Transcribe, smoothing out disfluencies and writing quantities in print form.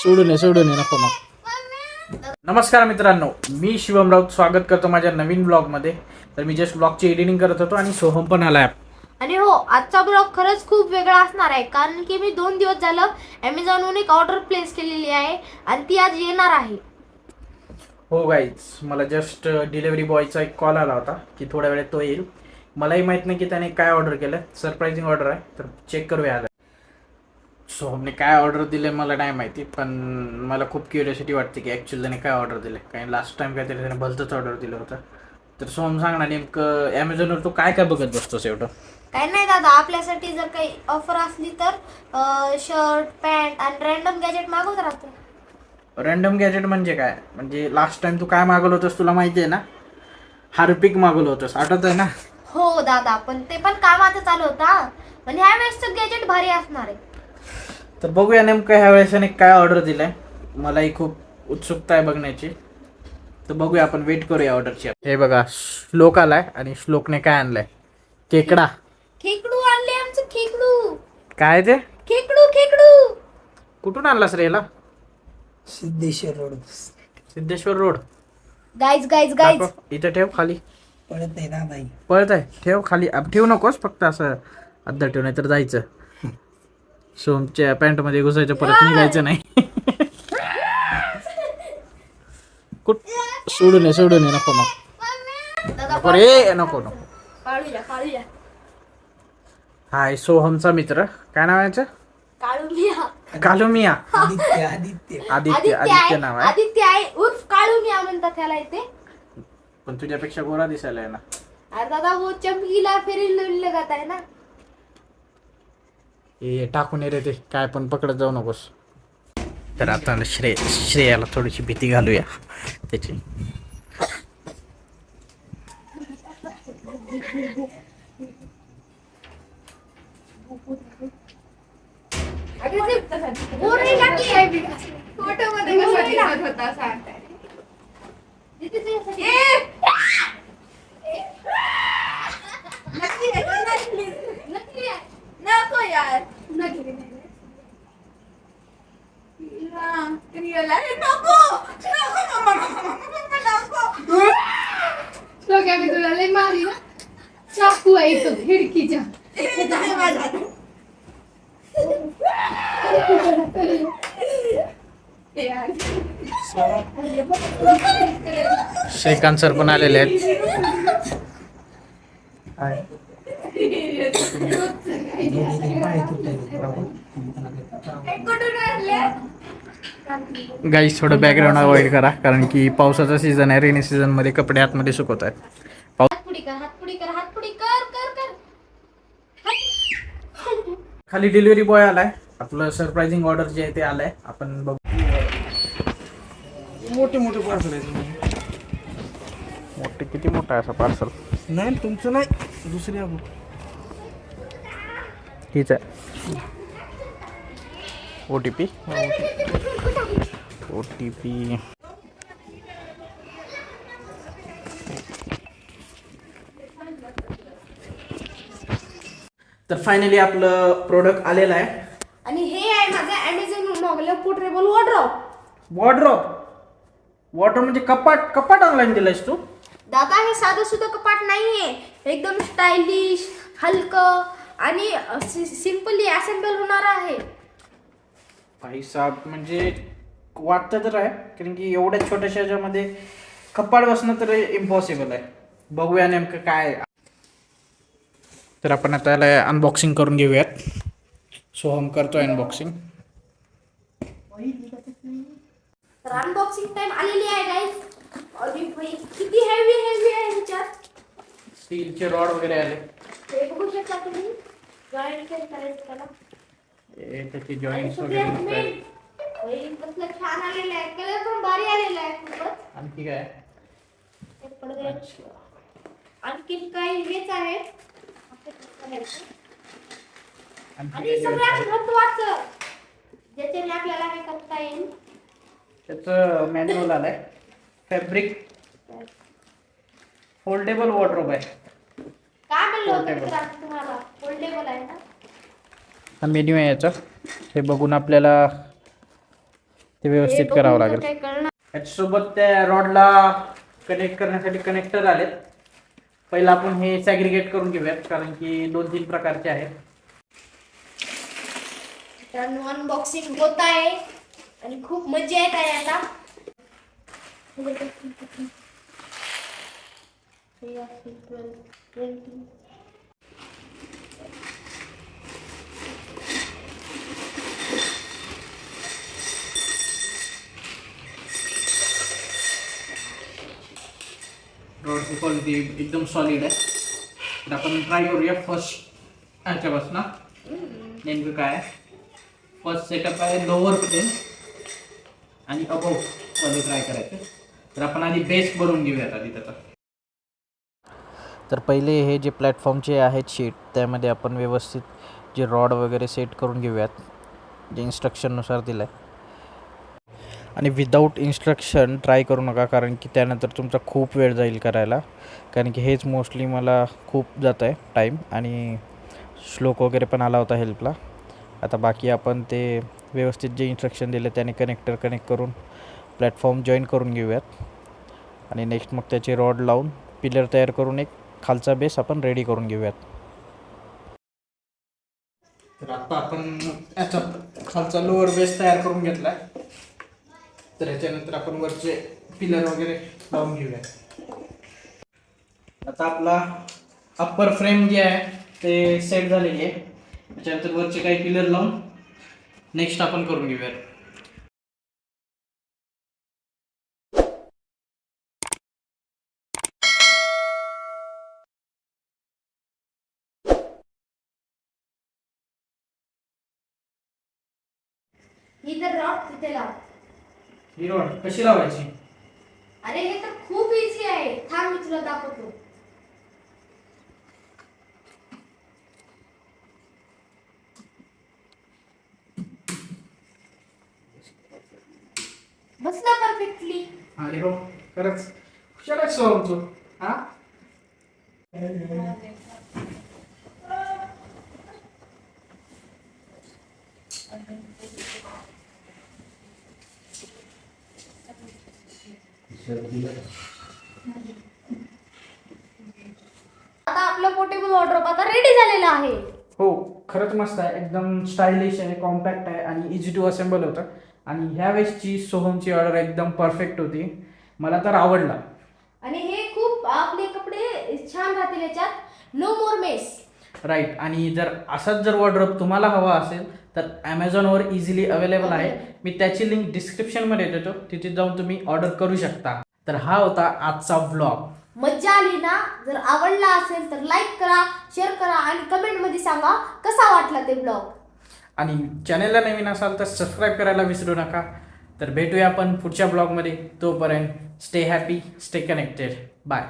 सोडून नको नको. नमस्कार मित्रांनो, मी शिवम राऊत स्वागत करतो माझ्या नवीन ब्लॉगमध्ये. तर मी जस्ट ब्लॉगची एडिटिंग करत होतो आणि सोहम पण आलाय. आणि हो, आजचा ब्लॉग खरंच खूप वेगळा असणार आहे, कारण की मी 2 दिवस झालं ॲमेझॉनवरून एक ऑर्डर प्लेस केलेली आहे आणि ती आज येणार आहे. हो गाईज, मला जस्ट डिलेव्हरी बॉयचा एक कॉल आला होता की थोड्या वेळात तो येईल. मलाही माहीत नाही की त्याने काय ऑर्डर केलं. सरप्राइझिंग ऑर्डर आहे, तर चेक करूया. सोहमने काय ऑर्डर दिले मला नाही माहिती, पण मला खूप क्युरियोसिटी वाटते की ॲक्च्युअली त्याने काय ऑर्डर दिले. काही लास्ट टाइम काहीतरी त्याने भलतंच ऑर्डर दिलं होतं. तर सोहम सांग ना, नेमकं ॲमेझॉनवर तू काय काय बघत बसतोस एवढं? काही नाही दादा, आपल्यासाठी जर काही ऑफर असली तर शर्ट पॅन्ट आणि रँडम गॅजेट मागवत राहतो. रँडम गॅजेट म्हणजे काय? म्हणजे लास्ट टाइम तू काय मागवलं होतंस तुला माहिती आहे ना? हार्पिक मागवलं होतंस, आठवत आहे ना? हो दादा, पण ते पण कामाचं चालू होता. पण ह्या वेळेसचं गॅजेट भारी असणार आहे. तर बघूया नेमकं ह्या वेळेस त्याने काय ऑर्डर दिलाय. मलाही खूप उत्सुकता आहे बघण्याची. तर बघूया, आपण वेट करूया ऑर्डरची. हे बघा, श्लोक आलाय आणि श्लोकने काय आणलंय? केकडा. खेकडू आणले आमचं, खेकडू. काय ते? खेकडू खेकडू. कुठून आणलास रे याला? Siddheshwar Siddheshwar road. Road. Guys guys guys, दाखव. इथं ठेव खाली. पळत नाही ना बाई. पळत आहे, ठेव खाली. अब ठेवू नकोस, फक्त असं अद्दर ठेव, नाही तर जायचं. सोमच्या पॅन्टमध्ये घुसायचं, परत निघायचं नाही. कुठ सोडून नको नको रे, नको नको. काळूया. हाय, सोहमचा मित्र. काय नाव आहे याचं? काळूमिया. कालुमिया. आदित्य आदित्य नाव आहे. आदित्य आहे उर्फ काळूमिया म्हणतात त्याला इथे. पण तुझ्यापेक्षा गोरा दिसायला आहे ना. अरे दादा, वो चमकीला फिर लगात आहे ना. हे टाकून ये रे, ते काय पण पकडत जाऊ नकोस. तर आता श्रेयाला थोडीशी भीती घालूया त्याची. नको यार. मी तुला लय मारी ना. चाकू आहे इथं खिडकीच्या. श्रीकांत सर पण आलेले आहेत. गाईस, थोडं बॅकग्राऊंड अवॉइड करा, कारण की पावसाचा सीझन आहे. रेनी सीझन मध्ये कपडे आतमध्ये सुकवत आहेत. हातपुडी कर. खाली डिलिव्हरी बॉय आलाय. आपलं सरप्राइझिंग ऑर्डर जे आहे ते आलंय. आपण बघू. मोठे पार्सल आहेत. मोठे किती मोठा आहे असं पार्सल? नाही तुमचं नाही, दुसरी आपण. हीच आहे. OTP. तर फायनली आपलं प्रोडक्ट आलेलं आहे. आणि हे आहे माझं ॲमेझॉन मागवलं पोर्टेबल वॉर्डरोब. वॉर्डरोब म्हणजे कपाट ऑनलाईन दिलंयस तू? दादा, हे साधं सुद्धा कपाट नाहीये. एकदम स्टायलिश, हलकं आणि सिम्पली असेंबल होणार आहे. भाई साहेब, म्हणजे वाटतं तर आहे, कारण की एवढ्या छोट्याशा ह्याच्यामध्ये कपाट बसणं तर इम्पॉसिबल आहे. बघूया नेमकं काय. तर आपण आता याला अनबॉक्सिंग करून घेऊयात. सोहम करतोय अनबॉक्सिंग. तर अनबॉक्सिंग टाइम आलेली आहे गाईज. आणि किती हेवी आहे ह्याच्यात. स्टीलचे रॉड वगैरे आले. हे बघू शकता तुम्ही. जॉईंट करायचं त्याला. त्याची जॉईंट्स वगैरे. कसलं छान आलेलं आहे. कलर पण भारी आलेला आहे खूपच. आणखी काय? आणखी काही हेच आहे. आणि आणखी सगळ्यात महत्त्वाचं ज्याच्याने आपल्याला हे करता येईल, त्याचं मॅन्युअल आलंय. फॅब्रिक फोल्डेबल वॉर्डरोब आहे. काय म्हणलं होतं मित्रांनो तुम्हाला? फोल्डेबल आहे ना. हा मेन्यू आहे याचा. हे बघून आपल्याला ते व्यवस्थित हे करावं बघून तर लागेल. काय कळणार. याच्यासोबत त्या रॉडला कनेक्ट करण्यासाठी कनेक्टर आलेत. पहिला आपण हे सॅग्रिगेट करून घेऊयात कारण की 2-3 प्रकारचे आहेत. मित्रांनो अनबॉक्सिंग होत आहे आणि खूप मजा येत आहे आता. रॉडची क्वालिटी एकदम सॉलिड आहे. तर आपण ट्राय करूया फर्स्ट ह्याच्यापासून नेमकं काय आहे. फर्स्ट सेटअप आहे लोअर प्लेन आणि अबोव वाले ट्राय करायचे. तर आपण आधी बेस बनवून घेऊयात आधी त्याचा. तर पहिले हे जे प्लॅटफॉर्मचे आहेत शीट त्यामध्ये आपण व्यवस्थित जे रॉड वगैरे सेट करून घेऊयात जे इन्स्ट्रक्शननुसार दिलं आहे. आणि विदाऊट इन्स्ट्रक्शन ट्राय करू नका कारण की त्यानंतर तुमचा खूप वेळ जाईल करायला. कारण की हेच मोस्टली मला खूप जात आहे टाईम आणि श्लोक वगैरे पण आला होता हेल्पला. आता बाकी आपण ते व्यवस्थित जे इन्स्ट्रक्शन दिले त्याने कनेक्टर कनेक्ट करून प्लॅटफॉर्म जॉईन करून घेऊयात. आणि नेक्स्ट मग त्याचे रॉड लावून पिलर तयार करून एक खालचा बेस आपण रेडी करून घेऊयात. तर आता आपण याचा खालचा लोअर बेस तयार करून घेतला आहे. तर याच्यानंतर आपण वरचे पिलर वगैरे लावून घेऊया. आता आपला अप्पर फ्रेम जे आहे ते सेट झालेली आहे. त्याच्यानंतर वरचे काही पिलर लावून नेक्स्ट आपण करून घेऊया. ही तर रॉड तिथे लाव. ही रॉड कशी लावायची? अरे हे तर खूप इझी आहे. थांब मी तुला दाखवतो. बसला परफेक्टली. अरे हो खरंच हुशार सोडून तू. हा आता आपलं पोर्टेबल वॉर्डरोब आता रेडी झालेलं आहे. हो खरंच मस्त आहे. एकदम स्टायलिश आहे, कॉम्पॅक्ट आहे आणि इझी टू असेंबल होतं. आणि ह्या वेळेसची सोहमची ऑर्डर एकदम परफेक्ट होती. मला तर आवडला. आणि हे खूप आपले कपडे छान राहतील याच्यात. नो मोर मेस. राईट. आणि जर असाच जर वॉर्डरोब तुम्हाला हवा असेल तर ॲमेझॉनवर इझिली अवेलेबल आहे. मी त्याची लिंक डिस्क्रिप्शनमध्ये देतो, तिथे जाऊन तुम्ही ऑर्डर करू शकता. तर हा होता आजचा व्लॉग. मज्जा आली ना? जर आवडला असेल तर लाईक करा, शेअर करा आणि कमेंटमध्ये सांगा कसा वाटला ते ब्लॉग. आणि चॅनलला नवीन असाल तर सबस्क्राईब करायला विसरू नका. तर भेटूया आपण पुढच्या ब्लॉगमध्ये. तोपर्यंत stay happy, stay connected. Bye.